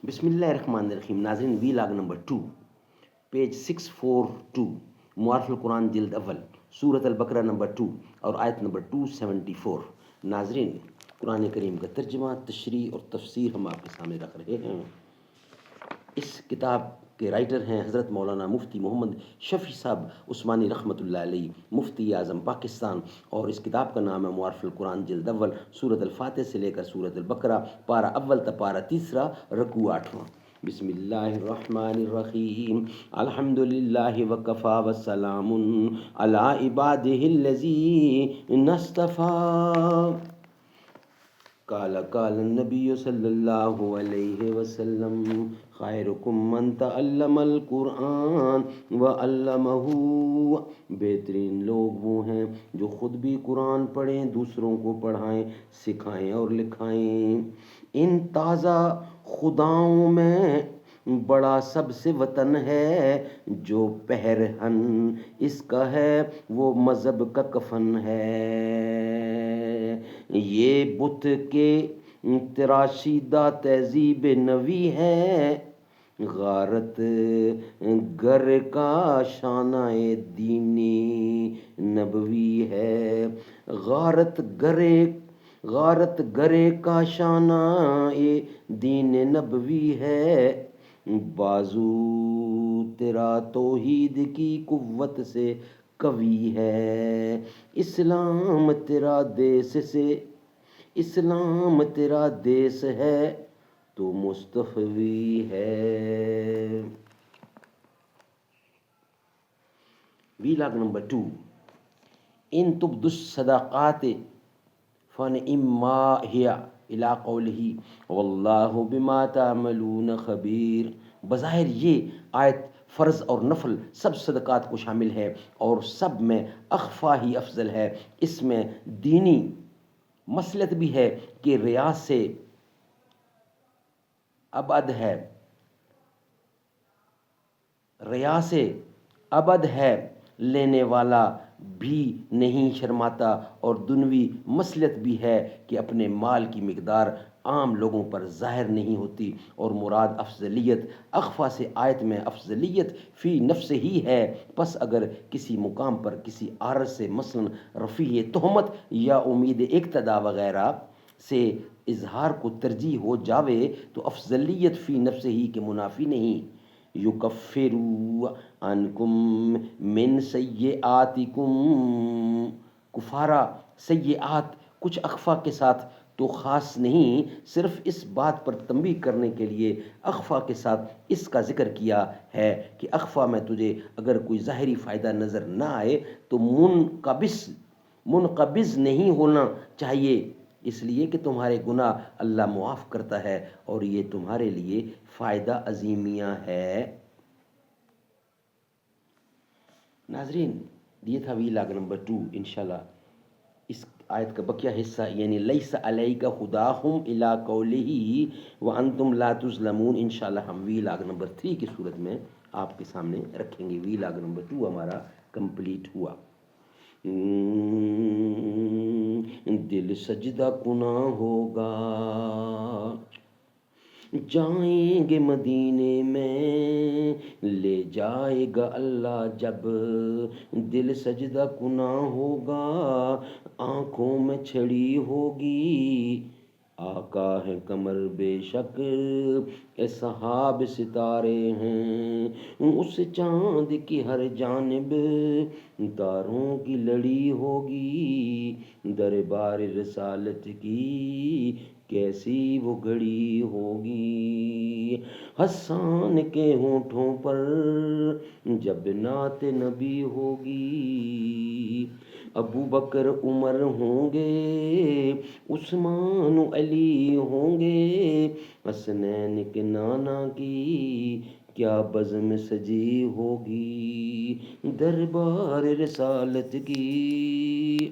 بسم اللہ الرحمن الرحیم. ناظرین، وی لاگ نمبر 2 پیج 642 معارف القرآن جلد اول سورۃ البقرہ نمبر 2 اور آیت نمبر 274. ناظرین، قرآن کریم کا ترجمہ، تشریح اور تفسیر ہم آپ کے سامنے رکھ رہے ہیں. اس کتاب کے رائٹر ہیں حضرت مولانا مفتی محمد شفیع صاحب عثمانی رحمۃ اللہ علیہ، مفتی اعظم پاکستان، اور اس کتاب کا نام ہے معارف القرآن جلد اول، سورۃ الفاتح سے لے کر سورۃ البقرہ، پارہ اول تا پارہ تیسرا، رکوع 8واں. بسم اللہ الرحمن الرحیم. الحمد للہ وکفا وسلام علی عبادہ الذین اصطفیٰ. قال النبی صلی اللہ علیہ وسلم خیرکم من تعلم القرآن وعلمہ. بہترین لوگ وہ ہیں جو خود بھی قرآن پڑھیں، دوسروں کو پڑھائیں، سکھائیں اور لکھائیں. ان تازہ خداؤں میں بڑا سب سے وطن ہے، جو پہرہن اس کا ہے وہ مذہب کا کفن ہے. یہ بت کے تراشیدہ تہذیب نوی ہے، غارت گر کا شانہ دین نبوی ہے. غارت گرے کا شانہ دین نبوی ہے. بازو تیرا توحید کی قوت سے قوی ہے. اسلام تیرا دیس ہے تو مستفوی ہے. وی لاگ نمبر 2. ان تبدوا الصدقات فنعما ہی الی قولہ واللہ بما تعملون خبیر. بظاہر یہ آیت فرض اور نفل سب صدقات کو شامل ہے اور سب میں اخفا ہی افضل ہے. اس میں دینی مصلحت بھی ہے کہ ریا سے ابد ہے، لینے والا بھی نہیں شرماتا، اور دنوی مصلحت بھی ہے کہ اپنے مال کی مقدار عام لوگوں پر ظاہر نہیں ہوتی. اور مراد افضلیت اخفا سے آیت میں افضلیت فی نفس ہی ہے. پس اگر کسی مقام پر کسی عارض سے مثلا رفیع تہمت یا امید اقتدا وغیرہ سے اظہار کو ترجیح ہو جاوے تو افضلیت فی نفس ہی کے منافی نہیں. یکفروا عنکم من سیئاتکم. کفارہ سیئات کچھ اخفا کے ساتھ تو خاص نہیں، صرف اس بات پر تنبیہ کرنے کے لیے اخفا کے ساتھ اس کا ذکر کیا ہے کہ اخفا میں تجھے اگر کوئی ظاہری فائدہ نظر نہ آئے تو منقبض نہیں ہونا چاہیے، اس لیے کہ تمہارے گناہ اللہ معاف کرتا ہے اور یہ تمہارے لیے فائدہ عظیمیہ ہے. ناظرین، یہ تھا وی لاگ نمبر 2. انشاءاللہ اس آیت کا بقیہ حصہ یعنی لیس علیک ہداہم الی قولہ وانتم لا تظلمون انشاءاللہ ہم وی لاگ نمبر 3 کی صورت میں آپ کے سامنے رکھیں گے. وی لاگ نمبر 2 ہمارا کمپلیٹ ہوا. دل سجدہ کناں ہوگا، جائیں گے مدینے میں لے جائے گا اللہ جب. دل سجدہ کناں ہوگا، آنکھوں میں چھڑی ہوگی، آقا ہے قمر بے شک اصحاب ستارے ہیں. اس چاند کی ہر جانب تاروں کی لڑی ہوگی، دربار رسالت کی کیسی وہ گھڑی ہوگی. حسان کے ہونٹوں پر جب نعت نبی ہوگی، ابو بکر عمر ہوں گے، عثمان علی ہوں گے، حسنین کے نانا کی کیا بزم سجی ہوگی، دربار رسالت کی